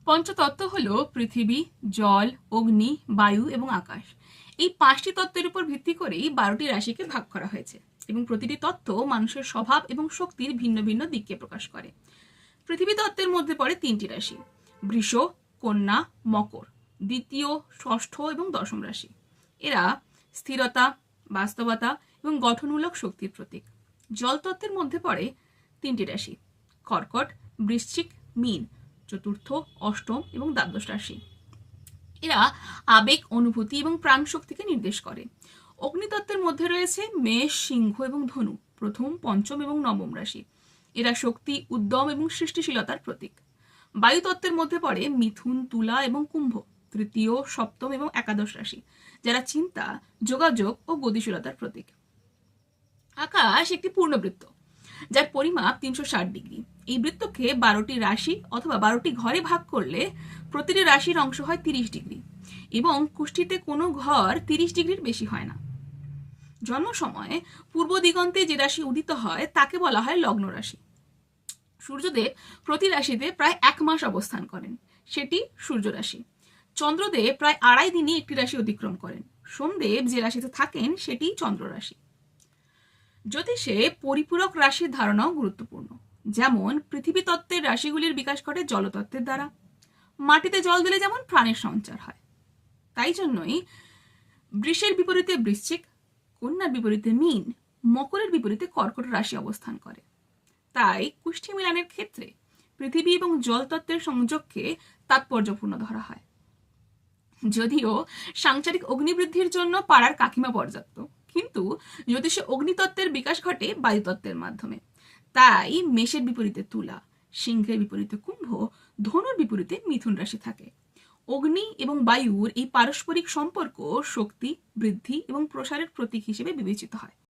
পঞ্চতত্ত্ব হলো পৃথিবী, জল, অগ্নি, বায়ু এবং আকাশ। এই 5টি তত্ত্বের উপর ভিত্তি করেই 12টি রাশিকে ভাগ করা হয়েছে এবং প্রতিটি তত্ত্ব মানুষের স্বভাব এবং শক্তির ভিন্ন ভিন্ন দিককে প্রকাশ করে। পৃথিবী তত্ত্বের মধ্যে পড়ে 3টি রাশি: বৃষ, কন্যা, মকর, দ্বিতীয়, ষষ্ঠ এবং দশম রাশি। এরা স্থিরতা, বাস্তবতা এবং গঠনমূলক শক্তির প্রতীক। জল তত্ত্বের মধ্যে পড়ে 3টি রাশি: কর্কট, বৃশ্চিক, মীন, চতুর্থ, অষ্টম এবং দ্বাদশ রাশি। এরা আবেগ, অনুভূতি এবং প্রাণশক্তিকে নির্দেশ করে। অগ্নিতত্ত্বের মধ্যে রয়েছে মেষ, সিংহ এবং ধনু, প্রথম, পঞ্চম এবং নবম রাশি। এরা শক্তি, উদ্যম এবং সৃষ্টিশীলতার প্রতীক। বায়ুতত্ত্বের মধ্যে পড়ে মিথুন, তুলা এবং কুম্ভ, তৃতীয়, সপ্তম এবং একাদশ রাশি, যারা চিন্তা, যোগাযোগ ও গতিশীলতার প্রতীক। আকাশ একটি পূর্ণবৃত্ত, যার পরিমাপ 360 ডিগ্রি। এই বৃত্তকে 12টি রাশি অথবা 12টি ঘরে ভাগ করলে প্রতিটি রাশির অংশ হয় 30 ডিগ্রি এবং কুষ্ঠিতে কোনো ঘর 30 ডিগ্রির বেশি হয় না। জন্ম সময়ে পূর্ব দিগন্তে যে রাশি উদিত হয় তাকে বলা হয় লগ্ন রাশি। সূর্যদেব প্রতি রাশিতে প্রায় 1 মাস অবস্থান করেন, সেটি সূর্য রাশি। চন্দ্রদেব প্রায় 2.5 দিনে একটি রাশি অতিক্রম করেন। সোমদেব যে রাশিতে থাকেন সেটি চন্দ্র রাশি। জ্যোতিষে পরিপূরক রাশির ধারণাও গুরুত্বপূর্ণ। যেমন পৃথিবী তত্ত্বের রাশিগুলির বিকাশ ঘটে জলতত্ত্বের দ্বারা। মাটিতে জল দিলে যেমন প্রাণের সঞ্চার হয়, তাই জন্যই বৃষের বিপরীতে বৃশ্চিক, কন্যার বিপরীতে মীন, মকরের বিপরীতে কর্কট রাশি অবস্থান করে। তাই কুষ্ঠি মিলানের ক্ষেত্রে পৃথিবী এবং জল তত্ত্বের সংযোগকে তাৎপর্যপূর্ণ ধরা হয়। যদিও সাংসারিক অগ্নিবৃদ্ধির জন্য পাড়ার কাকিমা পর্যাপ্ত, কিন্তু জ্যোতিষে অগ্নিতত্ত্বের বিকাশ ঘটে বায়ুতত্ত্বের মাধ্যমে। তাই মেষের বিপরীতে তুলা, সিংহের বিপরীতে কুম্ভ, ধনুর বিপরীতে মিথুন রাশি থাকে। অগ্নি এবং বায়ুর এই পারস্পরিক সম্পর্ক শক্তি, বৃদ্ধি এবং প্রসারের প্রতীক হিসেবে বিবেচিত হয়।